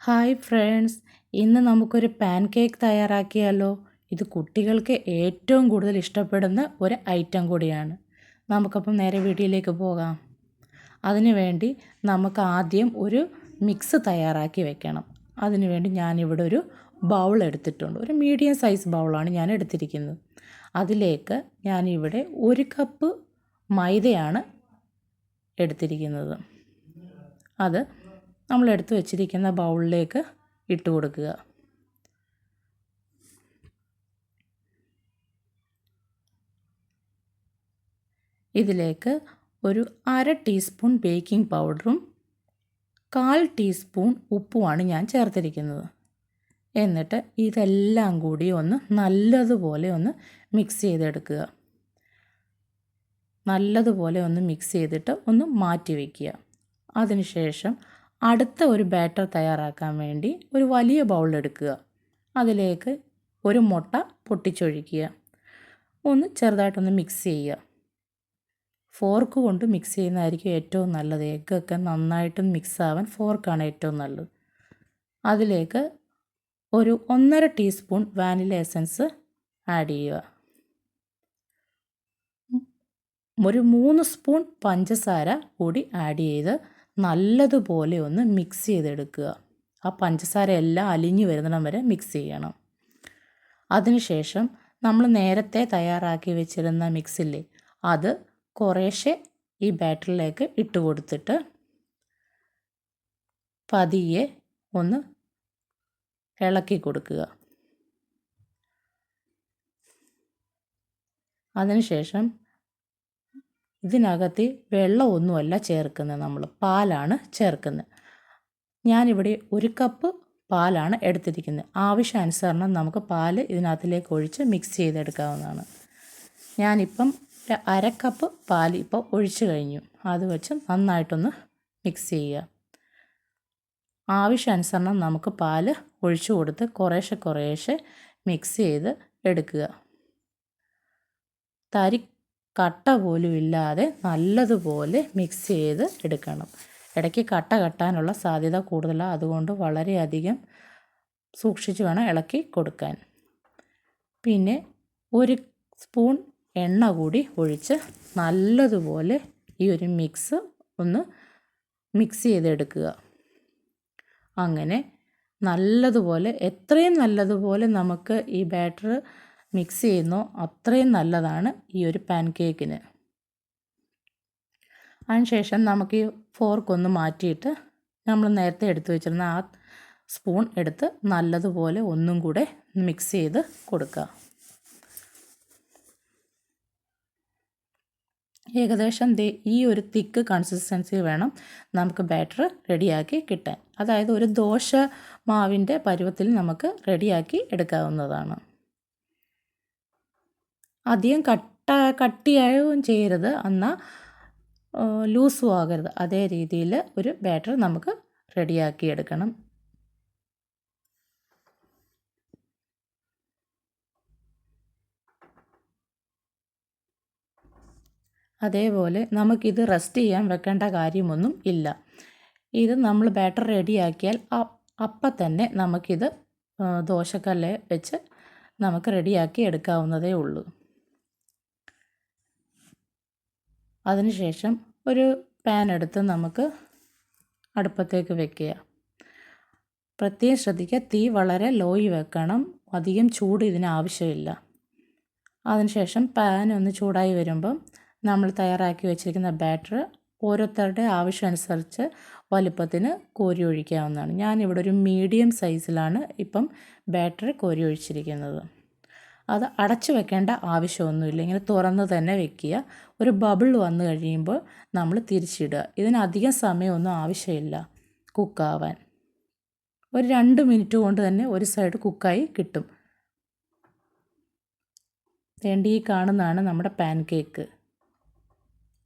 Hi friends, ഇന്ന് നമുക്കൊരു pan cake തയ്യാറാക്കിയാലോ? ഇത് കുട്ടികൾക്ക് ഏറ്റവും കൂടുതൽ ഇഷ്ടപ്പെടുന്ന ഒരു ഐറ്റം കൂടിയാണ്. നമുക്കപ്പം നേരെ വീഡിയോയിലേക്ക് പോകാം. അതിനുവേണ്ടി നമുക്ക് ആദ്യം ഒരു മിക്സ് തയ്യാറാക്കി വെക്കണം. അതിനുവേണ്ടി ഞാനിവിടെ ഒരു ബൗൾ എടുത്തിട്ടുണ്ട്. ഒരു മീഡിയം സൈസ് ബൗളാണ് ഞാൻ എടുത്തിരിക്കുന്നത്. അതിലേക്ക് ഞാനിവിടെ 1 കപ്പ് മൈദയാണ് എടുത്തിരിക്കുന്നത്. അത് നമ്മൾ എടുത്തു വച്ചിരിക്കുന്ന ബൗളിലേക്ക് ഇട്ട് കൊടുക്കുക. ഇതിലേക്ക് ഒരു 1/2 ടീസ്പൂൺ ബേക്കിംഗ് പൗഡറും 1/4 ടീസ്പൂൺ ഉപ്പുമാണ് ഞാൻ ചേർത്തിരിക്കുന്നത്. എന്നിട്ട് ഇതെല്ലാം കൂടി ഒന്ന് നല്ലതുപോലെ ഒന്ന് മിക്സ് ചെയ്തെടുക്കുക. നല്ലതുപോലെ ഒന്ന് മിക്സ് ചെയ്തിട്ട് ഒന്ന് മാറ്റി വയ്ക്കുക. അതിനുശേഷം അടുത്ത ഒരു ബാറ്റർ തയ്യാറാക്കാൻ വേണ്ടി ഒരു വലിയ ബൗൾ എടുക്കുക. അതിലേക്ക് ഒരു മുട്ട പൊട്ടിച്ചൊഴിക്കുക. ഒന്ന് ചെറുതായിട്ടൊന്ന് മിക്സ് ചെയ്യുക. ഫോർക്ക് കൊണ്ട് മിക്സ് ചെയ്യുന്നതായിരിക്കും ഏറ്റവും നല്ലത്. എഗ്ഗൊക്കെ നന്നായിട്ട് മിക്സ് ആവാൻ ഫോർക്കാണ് ഏറ്റവും നല്ലത്. അതിലേക്ക് ഒരു 1/2 ടീസ്പൂൺ വാനില എസൻസ് ആഡ് ചെയ്യുക. ഒരു 3 സ്പൂൺ പഞ്ചസാര കൂടി ആഡ് ചെയ്ത് നല്ലതുപോലെ ഒന്ന് മിക്സ് ചെയ്തെടുക്കുക. ആ പഞ്ചസാര എല്ലാം അലിഞ്ഞു വരുന്നിടം വരെ മിക്സ് ചെയ്യണം. അതിനുശേഷം നമ്മൾ നേരത്തെ തയ്യാറാക്കി വെച്ചിരുന്ന മിക്സില്ലേ, അത് കുറേശ്ശെ ഈ ബാറ്ററിലേക്ക് ഇട്ട് കൊടുത്തിട്ട് പതിയെ ഒന്ന് ഇളക്കി കൊടുക്കുക. അതിനുശേഷം ഇതിനകത്ത് വെള്ളമൊന്നുമല്ല ചേർക്കുന്നത്, നമ്മൾ പാലാണ് ചേർക്കുന്നത്. ഞാനിവിടെ 1 കപ്പ് പാലാണ് എടുത്തിരിക്കുന്നത്. ആവശ്യാനുസരണം നമുക്ക് പാല് ഇതിനകത്തിലേക്ക് ഒഴിച്ച് മിക്സ് ചെയ്തെടുക്കാവുന്നതാണ്. ഞാനിപ്പം 1/2 കപ്പ് പാൽ ഇപ്പോൾ ഒഴിച്ച് കഴിഞ്ഞു. അത് വെച്ച് നന്നായിട്ടൊന്ന് മിക്സ് ചെയ്യുക. ആവശ്യാനുസരണം നമുക്ക് പാല് ഒഴിച്ചു കൊടുത്ത് കുറേശ്ശെ മിക്സ് ചെയ്ത് എടുക്കുക. തരി കട്ട പോലും ഇല്ലാതെ നല്ലതുപോലെ മിക്സ് ചെയ്ത് എടുക്കണം. ഇടയ്ക്ക് കട്ട കെട്ടാനുള്ള സാധ്യത കൂടുതലാണ്. അതുകൊണ്ട് വളരെയധികം സൂക്ഷിച്ച് വേണം ഇളക്കി കൊടുക്കാൻ. പിന്നെ 1 സ്പൂൺ എണ്ണ കൂടി ഒഴിച്ച് നല്ലതുപോലെ ഈ ഒരു മിക്സ് ഒന്ന് മിക്സ് ചെയ്തെടുക്കുക. അങ്ങനെ നല്ലതുപോലെ, എത്രയും നല്ലതുപോലെ നമുക്ക് ഈ ബാറ്റർ മിക്സ് ചെയ്യുന്നോ അത്രയും നല്ലതാണ് ഈ ഒരു പാൻ കേക്കിന്. അതിനുശേഷം നമുക്ക് ഈ ഫോർക്കൊന്ന് മാറ്റിയിട്ട് നമ്മൾ നേരത്തെ എടുത്തു വെച്ചിരുന്ന ആ സ്പൂൺ എടുത്ത് നല്ലതുപോലെ ഒന്നും കൂടെ മിക്സ് ചെയ്ത് കൊടുക്കുക. ഏകദേശം ഈ ഒരു തിക്ക് കൺസിസ്റ്റൻസി വേണം നമുക്ക് ബാറ്റർ റെഡിയാക്കി കിട്ടാൻ. അതായത് ഒരു ദോശ മാവിൻ്റെ പരുവത്തിൽ നമുക്ക് റെഡിയാക്കി എടുക്കാവുന്നതാണ്. അധികം കട്ടിയായും ചെയ്യരുത്, എന്നാൽ ലൂസും ആകരുത്. അതേ രീതിയിൽ ഒരു ബാറ്റർ നമുക്ക് റെഡിയാക്കി എടുക്കണം. അതേപോലെ നമുക്കിത് റെസ്റ്റ് ചെയ്യാൻ വെക്കേണ്ട കാര്യമൊന്നും ഇല്ല. ഇത് നമ്മൾ ബാറ്റർ റെഡിയാക്കിയാൽ അപ്പം തന്നെ നമുക്കിത് ദോശക്കല്ല് വെച്ച് നമുക്ക് റെഡിയാക്കി എടുക്കാവുന്നതേ ഉള്ളൂ. അതിനുശേഷം ഒരു പാൻ എടുത്ത് നമുക്ക് അടുപ്പത്തേക്ക് വെക്കുക. പ്രത്യേകം ശ്രദ്ധിക്കുക, തീ വളരെ ലോയിൽ വെക്കണം. അധികം ചൂട് ഇതിന് ആവശ്യമില്ല. അതിനുശേഷം പാൻ ഒന്ന് ചൂടായി വരുമ്പം നമ്മൾ തയ്യാറാക്കി വെച്ചിരിക്കുന്ന ബാറ്റർ ഓരോരുത്തരുടെ ആവശ്യമനുസരിച്ച് വലുപ്പത്തിന് കോരി ഒഴിക്കാവുന്നതാണ്. ഞാനിവിടെ ഒരു മീഡിയം സൈസിലാണ് ഇപ്പം ബാറ്റർ കോരി ഒഴിച്ചിരിക്കുന്നത്. അത് അടച്ചു വെക്കേണ്ട ആവശ്യമൊന്നുമില്ല. ഇങ്ങനെ തുറന്ന് തന്നെ വെക്കുക. ഒരു ബബിൾ വന്നു കഴിയുമ്പോൾ നമ്മൾ തിരിച്ചിടുക. ഇതിനധികം സമയമൊന്നും ആവശ്യമില്ല കുക്കാവാൻ. ഒരു 2 മിനിറ്റ് കൊണ്ട് തന്നെ ഒരു സൈഡ് കുക്കായി കിട്ടും. ഈ കാണുന്നതാണ് നമ്മുടെ പാൻ കേക്ക്.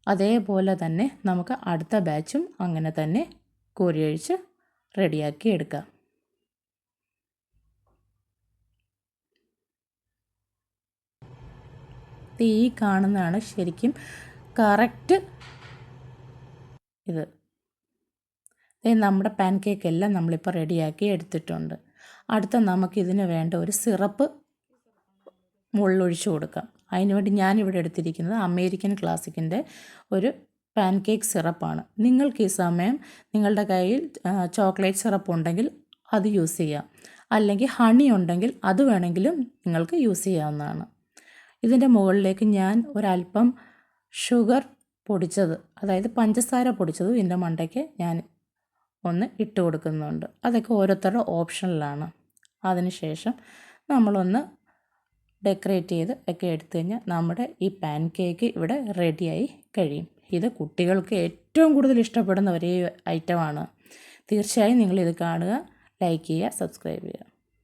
അതേപോലെ തന്നെ നമുക്ക് അടുത്ത ബാച്ചും അങ്ങനെ തന്നെ കോരിയൊഴിച്ച് റെഡിയാക്കി എടുക്കാം. ഈ കാണുന്നതാണ് ശരിക്കും കറക്റ്റ് ഇത്. നമ്മുടെ പാൻ കേക്ക് എല്ലാം നമ്മളിപ്പോൾ റെഡിയാക്കി എടുത്തിട്ടുണ്ട്. അടുത്ത നമുക്കിതിന് വേണ്ട ഒരു സിറപ്പ് മുകളിലൊഴിച്ച് കൊടുക്കാം. അതിനുവേണ്ടി ഞാനിവിടെ എടുത്തിരിക്കുന്നത് അമേരിക്കൻ ക്ലാസിക്കിൻ്റെ ഒരു പാൻ കേക്ക് സിറപ്പാണ്. നിങ്ങൾക്ക് ഈ സമയം നിങ്ങളുടെ കയ്യിൽ ചോക്ലേറ്റ് സിറപ്പ് ഉണ്ടെങ്കിൽ അത് യൂസ് ചെയ്യാം, അല്ലെങ്കിൽ ഹണി ഉണ്ടെങ്കിൽ അത് വേണമെങ്കിലും നിങ്ങൾക്ക് യൂസ് ചെയ്യാവുന്നതാണ്. ഇതിൻ്റെ മുകളിലേക്ക് ഞാൻ ഒരല്പം ഷുഗർ പൊടിച്ചത്, അതായത് പഞ്ചസാര പൊടിച്ചത് ഇതിൻ്റെ മണ്ടയ്ക്ക് ഞാൻ ഒന്ന് ഇട്ട് കൊടുക്കുന്നുണ്ട്. അതൊക്കെ ഓരോരുത്തരുടെ ഓപ്ഷനിലാണ്. അതിനുശേഷം നമ്മളൊന്ന് ഡെക്കറേറ്റ് ചെയ്ത് ഒക്കെ എടുത്തു കഴിഞ്ഞാൽ നമ്മുടെ ഈ പാൻ കേക്ക് ഇവിടെ റെഡിയായി കഴിയും. ഇത് കുട്ടികൾക്ക് ഏറ്റവും കൂടുതൽ ഇഷ്ടപ്പെടുന്ന ഒരേ ഐറ്റമാണ്. തീർച്ചയായും നിങ്ങളിത് കാണുക, ലൈക്ക് ചെയ്യുക, സബ്സ്ക്രൈബ് ചെയ്യുക.